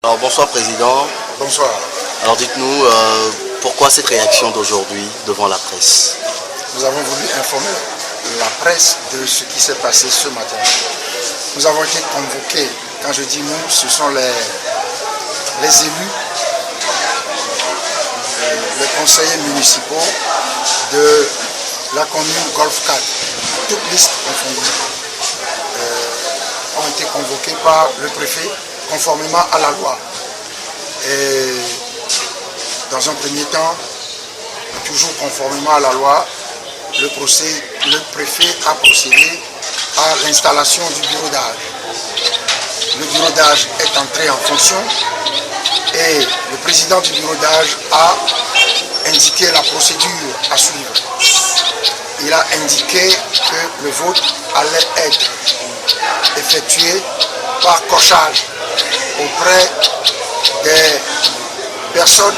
Alors bonsoir Président. Bonsoir. Alors dites-nous, pourquoi cette réaction d'aujourd'hui devant la presse? Nous avons voulu informer la presse de ce qui s'est passé ce matin. Nous avons été convoqués, quand je dis nous, ce sont les élus, les conseillers municipaux de la commune Golfe 4, toutes listes confondues, ont été convoqués par le préfet conformément à la loi. Et dans un premier temps, toujours conformément à la loi, le préfet a procédé à l'installation du bureau d'âge. Le bureau d'âge est entré en fonction et le président du bureau d'âge a indiqué la procédure à suivre. Il a indiqué que le vote allait être effectué par cochage auprès des personnes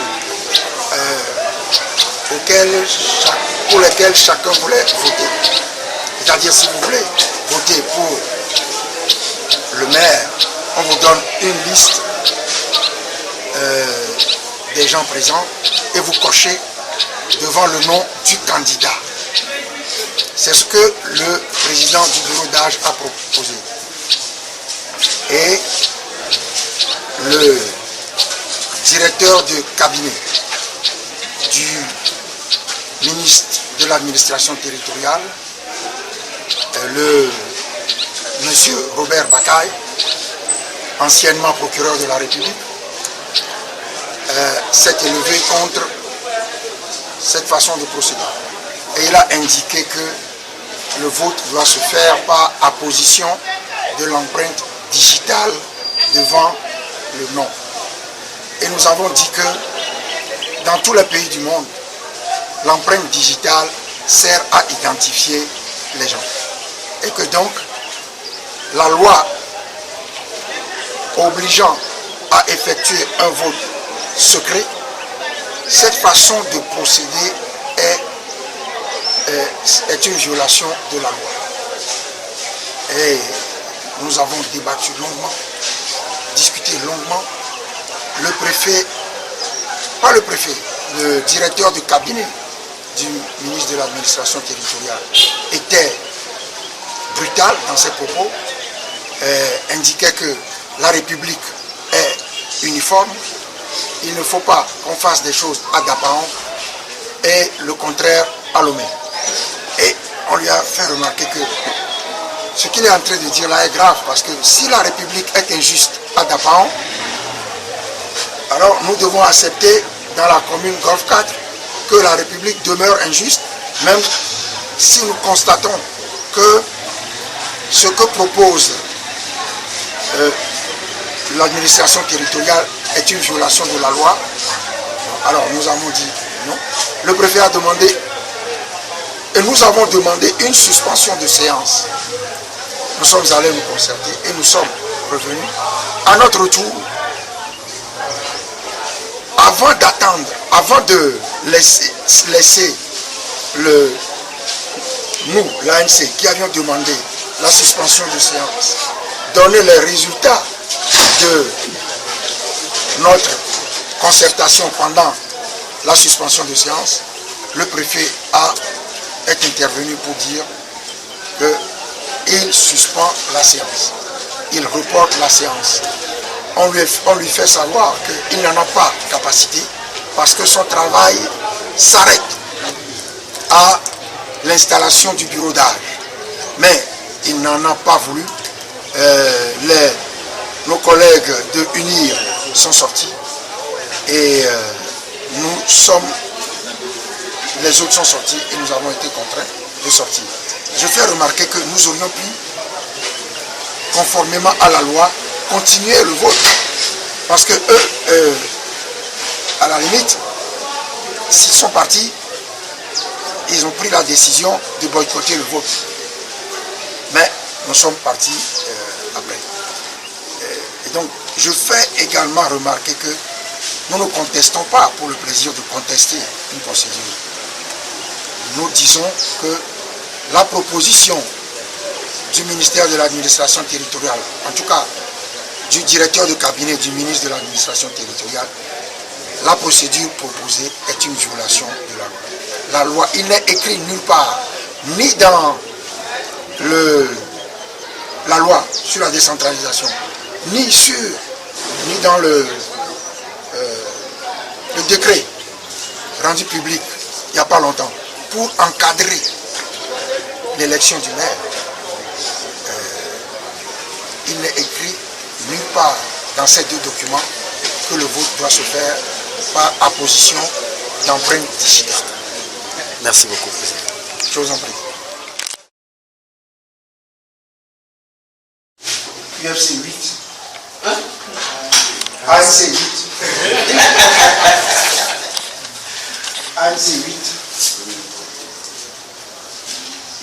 pour lesquelles chacun voulait voter. C'est-à-dire, si vous voulez voter pour le maire, on vous donne une liste des gens présents et vous cochez devant le nom du candidat. C'est ce que le président du bureau d'âge a proposé. Et le directeur de cabinet du ministre de l'administration territoriale, le monsieur Robert Bakaï, anciennement procureur de la République, s'est élevé contre cette façon de procéder. Et il a indiqué que le vote doit se faire par apposition de l'empreinte digitale devant le nom. Et nous avons dit que dans tous les pays du monde, l'empreinte digitale sert à identifier les gens. Et que donc, la loi obligeant à effectuer un vote secret, cette façon de procéder est une violation de la loi. Et nous avons débattu longuement, discuté longuement. Le préfet, pas le préfet, le directeur du cabinet du ministre de l'administration territoriale était brutal dans ses propos, indiquait que la République est uniforme, il ne faut pas qu'on fasse des choses ad apparent et le contraire à l'omé. Et on lui a fait remarquer que ce qu'il est en train de dire là est grave, parce que si la République est injuste ad apparent, alors nous devons accepter dans la commune Golfe 4 que la République demeure injuste, même si nous constatons que ce que propose l'administration territoriale est une violation de la loi. Alors nous avons dit non. Le préfet a demandé, et nous avons demandé une suspension de séance. Nous sommes allés nous concerter et nous sommes revenus. À notre retour, avant d'attendre, avant de laisser nous, l'ANC, qui avions demandé la suspension de séance, donner les résultats de notre concertation pendant la suspension de séance, le préfet est intervenu pour dire qu'il suspend la séance. Il reporte la séance. On lui fait savoir qu'il n'en a pas capacité parce que son travail s'arrête à l'installation du bureau d'âge. Mais il n'en a pas voulu. Nos collègues de UNIR sont sortis et les autres sont sortis et nous avons été contraints de sortir. Je fais remarquer que nous aurions pu, conformément à la loi, continuer le vote. Parce que eux, à la limite, s'ils sont partis, ils ont pris la décision de boycotter le vote. Mais nous sommes partis après. Et donc, je fais également remarquer que nous ne contestons pas pour le plaisir de contester une procédure. Nous disons que la proposition du ministère de l'administration territoriale, en tout cas du directeur de cabinet du ministre de l'administration territoriale, la procédure proposée est une violation de la loi. La loi, il n'est écrit nulle part, ni dans la loi sur la décentralisation, ni dans le décret rendu public il n'y a pas longtemps pour encadrer l'élection du maire. Il n'est écrit nulle part dans ces deux documents que le vote doit se faire par apposition d'empreintes digitales. Merci beaucoup, Président. Je vous en prie. UFC 8. Hein? ANC 8. ANC 8.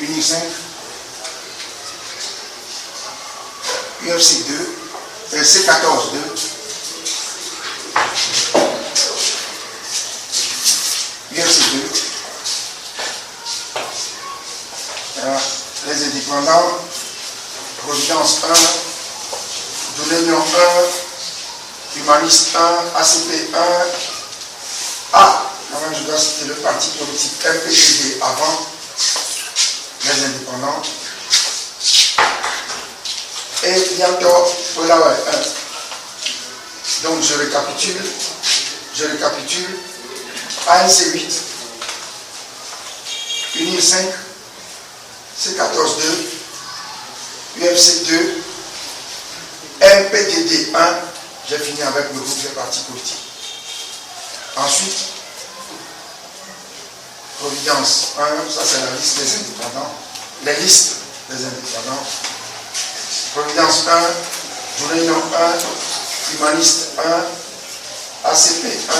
Uni 5. UFC 2. C14 2. UFC 2. Les indépendants. Providence 1. Dolénion 1. Humaniste 1. ACP 1. Ah, quand même, je dois citer le parti politique MPGD avant les indépendants. Et bientôt, voilà, ouais, 1. Donc, je récapitule. ANC 8. UNIL 5. C14 2. UFC 2. MPDD 1. J'ai fini avec le groupe des partis politiques. Ensuite, Providence 1, ça c'est la liste des indépendants. Les listes des indépendants. Providence 1, Dolénion 1, Humaniste 1, ACP 1,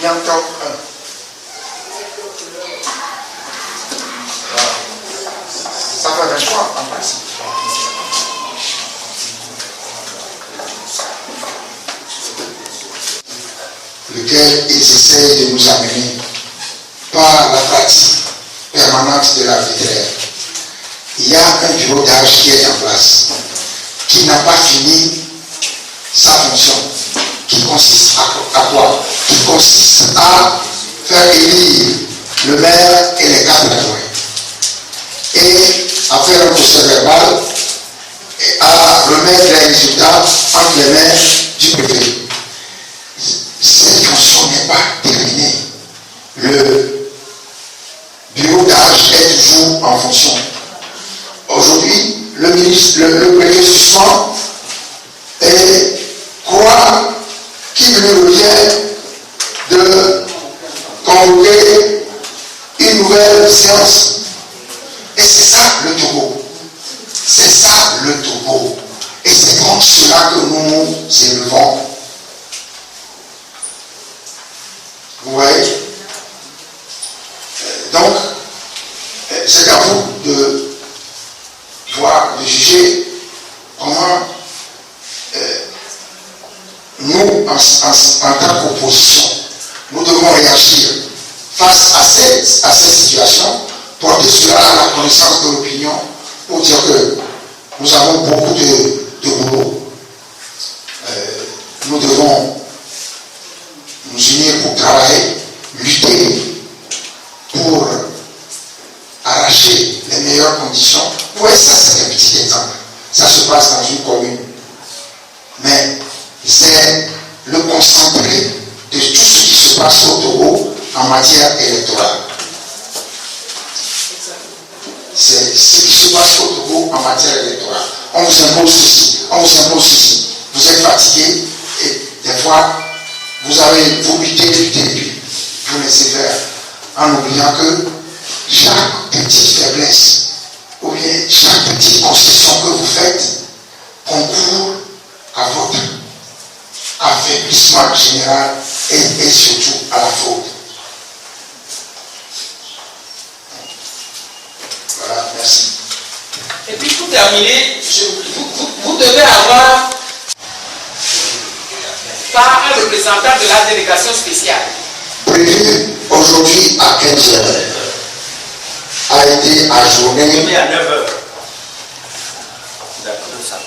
Niantop 1. Voilà. Ça fait 23 en principe. Lequel ils essaient de nous amener par la pratique permanente de l'arbitraire. Il y a un bureau d'âge qui est en place, qui n'a pas fini sa fonction, qui consiste à quoi? Qui consiste à faire élire le maire et les 4 adjoints, et à faire un procès verbal et à remettre les résultats entre les mains du préfet. Cette fonction n'est pas terminée. Le bureau d'âge est toujours en fonction. Aujourd'hui, le préfet suspend et croit qu'il lui revient de convoquer une nouvelle séance. Et c'est ça le Togo. C'est ça le Togo. Et c'est contre cela que nous nous élevons. Vous voyez? Donc, c'est à vous de voir, de juger comment nous, en tant qu'opposition, nous devons réagir face à cette situation, porter cela à la connaissance de l'opinion pour dire que nous avons beaucoup de boulot. Nous devons nous unir pour travailler, lutter pour arracher les meilleures conditions. Vous voyez, ça c'est un petit exemple. Ça se passe dans une commune. Mais c'est le concentré de tout ce qui se passe au Togo en matière électorale. C'est ce qui se passe au Togo en matière électorale. On vous impose ceci, on vous impose ceci. Vous êtes fatigué et des fois, vous luttez, puis vous laissez faire, en oubliant que chaque petite faiblesse ou bien chaque petite concession que vous faites concourt à votre affaiblissement général et surtout à la fraude. Voilà, merci. Et puis pour terminer, vous devez avoir par un représentant de la délégation spéciale. Prévu aujourd'hui à 15h a été ajourné à 9h. D'accord, ça.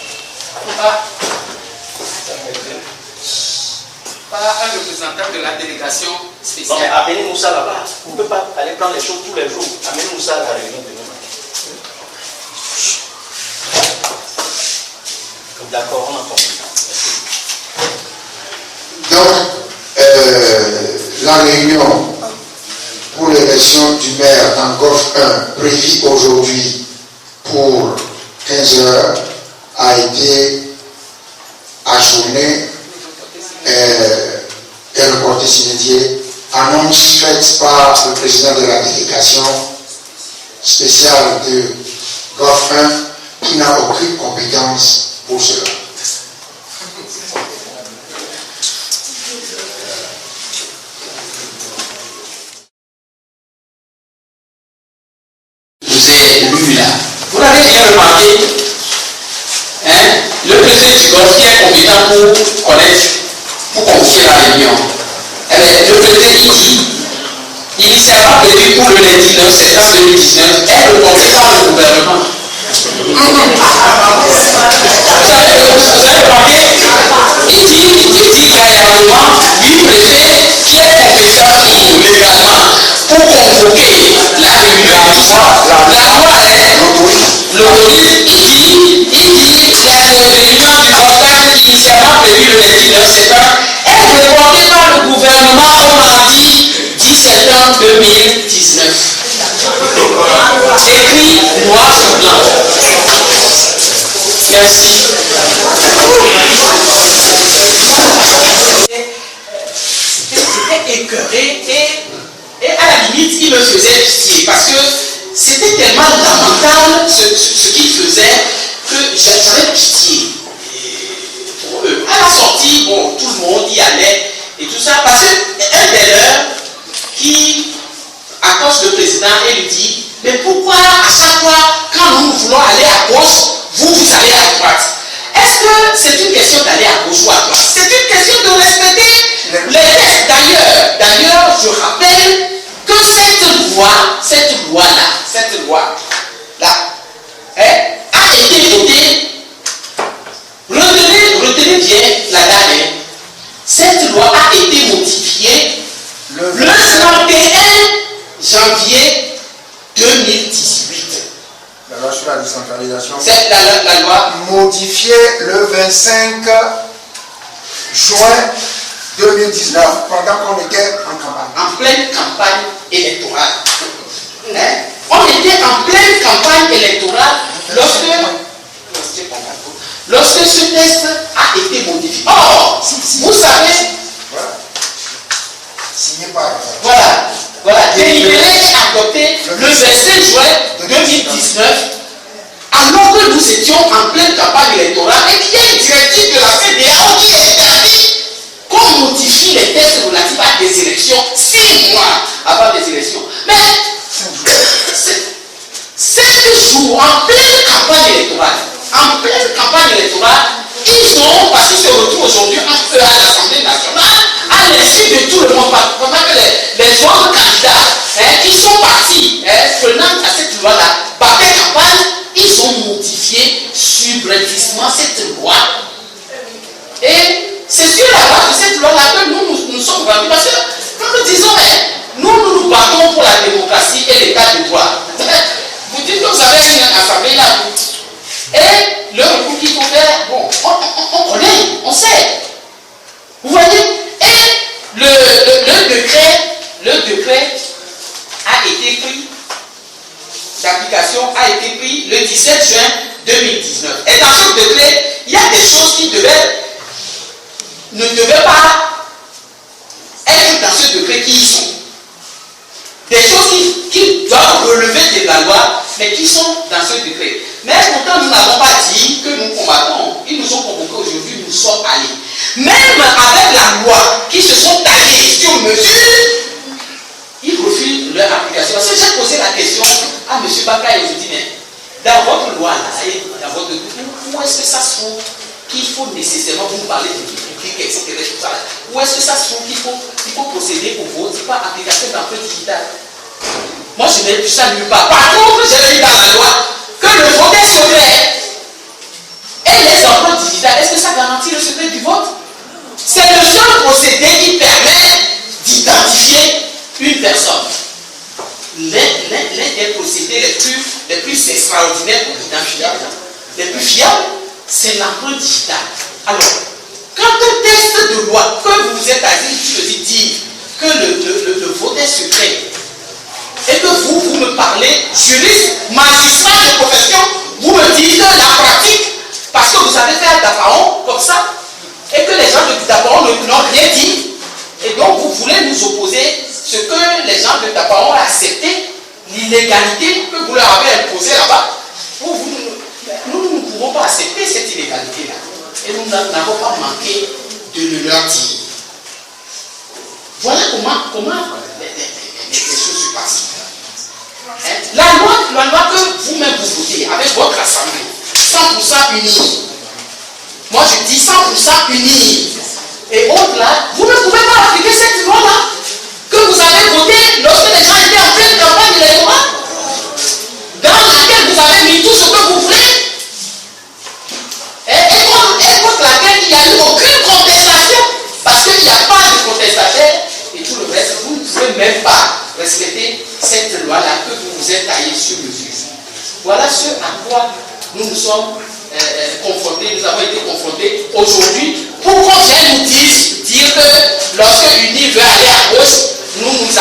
par un représentant de la délégation spéciale. Non, mais amenez-nous ça là-bas. On ne peut pas aller prendre les choses tous les jours. Amenez-nous ça à la réunion de demain. D'accord, on a compris. Donc, la réunion pour l'élection du maire dans Golfe 1 prévue aujourd'hui pour 15 heures a été ajournée et reportée s'inédiée. Annonce faite par le président de la délégation spéciale de Golfe 1 qui n'a aucune compétence pour cela. Vous avez lu là. Vous l'avez bien remarqué, hein, le président du Golfe qui est compétent pour connaître, pour confier la réunion. Eh bien, le président dit, initialement prévu pour le lundi 9 septembre 2019, est reporté par le gouvernement. Vous avez remarqué, il dit carrément, lui préfet qui est compétent légalement pour convoquer la réunion. La loi est l'autorise, il dit la réunion du Golfe initialement prévue le lundi 9 septembre est reportée par le gouvernement au mardi 10 septembre 2019. Écrit noir sur blanc. Merci. C'était écœuré et à la limite, il me faisait pitié parce que c'était tellement lamentable ce qu'il faisait que j'avais pitié pour eux. À la sortie, bon, tout le monde y allait et tout ça parce qu'un des leurs qui accoste le président et lui dit mais pourquoi à chaque fois quand nous voulons aller à gauche, vous allez à droite? Est-ce que c'est une question d'aller à gauche ou à droite? C'est une question de respecter les textes. D'ailleurs, je rappelle que cette loi-là, a été votée. Retenez bien la date. Cette loi a été modifiée le 31 janvier 2018. La loi sur la décentralisation. C'est la loi modifiée le 25 juin 2019, pendant qu'on était en campagne. En pleine campagne électorale. Hein? On était en pleine campagne électorale lorsque ce texte a été modifié. Or, vous savez, Signé par. Voilà, délibéré et adopté le 27 juin 2019, alors que nous étions en pleine campagne électorale et qu'il y a une directive de la CEDEAO qui interdit qu'on modifie les textes relatifs à des élections 6 mois avant les élections. Mais 5 jours en pleine campagne électorale, ils ont, parce qu'ils se retrouvent aujourd'hui à l'Assemblée nationale, à l'insu de tout le monde, pendant que les autres candidats qui sont partis prenant à cette loi-là, battaient campagne, ils ont modifié subrepticement cette loi. Et c'est sur la base de cette loi-là que nous sommes rendus. Parce que quand nous disons, nous battons pour la démocratie et l'état de droit. Vous dites que vous avez une assemblée là. Et le recours qu'il faut faire, bon, on connaît, on sait. Vous voyez? Et le décret a été pris, l'application a été prise le 17 juin 2019. Et dans ce décret, il y a des choses qui ne devaient pas être dans ce décret qui y sont. Des choses qui doivent relever de la loi, mais qui sont dans ce décret. Mais pourtant, nous n'avons pas dit que nous combattons. Ils nous ont convoqués aujourd'hui, nous sommes allés. Même avec la loi, qui se sont allés sur mesure, ils refusent leur application. Parce que j'ai posé la question à M. Baka et je dis, mais dans votre loi, là, dans votre où est-ce que ça se trouve qu'il faut nécessairement, vous parler de public, etc. Tout ça, où est-ce que ça se trouve qu'il faut procéder au vote par application d'empreinte digitale? Moi, je n'ai vu ça nulle part. Par contre, j'ai vu dans la loi que le vote est secret. Et les empreintes digitales, est-ce que ça garantit le secret du vote? C'est le seul procédé une personne. L'un des procédés les plus extraordinaires pour l'identifier, les plus fiables, c'est l'empreinte digitale. Alors, quand un texte de loi, que vous vous êtes assis, dit que le vote est secret, et que vous me parlez, juriste, magistrat de profession, vous me dites la pratique, parce que vous avez fait un Dapaon comme ça, et que les gens de Dapaon n'ont rien dit, et donc vous voulez nous opposer ce que les gens de Dapaon ont accepté, l'illégalité que vous leur avez imposée là-bas. Nous ne pouvons pas accepter cette illégalité-là. Et nous n'avons pas manqué de le leur dire. Voilà comment les choses se passent. La loi que vous-même vous votez avec votre assemblée, 100% unie. Moi je dis 100% unie. Et au-delà, vous ne pouvez pas appliquer cette loi-là que vous avez votée lorsque les gens étaient en pleine campagne électorale, dans laquelle vous avez mis tout ce que vous voulez, et contre laquelle il n'y a eu aucune contestation, parce qu'il n'y a pas de contestataire, et tout le reste, vous ne pouvez même pas respecter cette loi-là que vous vous êtes taillé sur le juge. Voilà ce à quoi nous nous sommes confrontés, nous avons été confrontés aujourd'hui, pour qu'on vienne nous dire que lorsque l'UNI veut aller à gauche, nous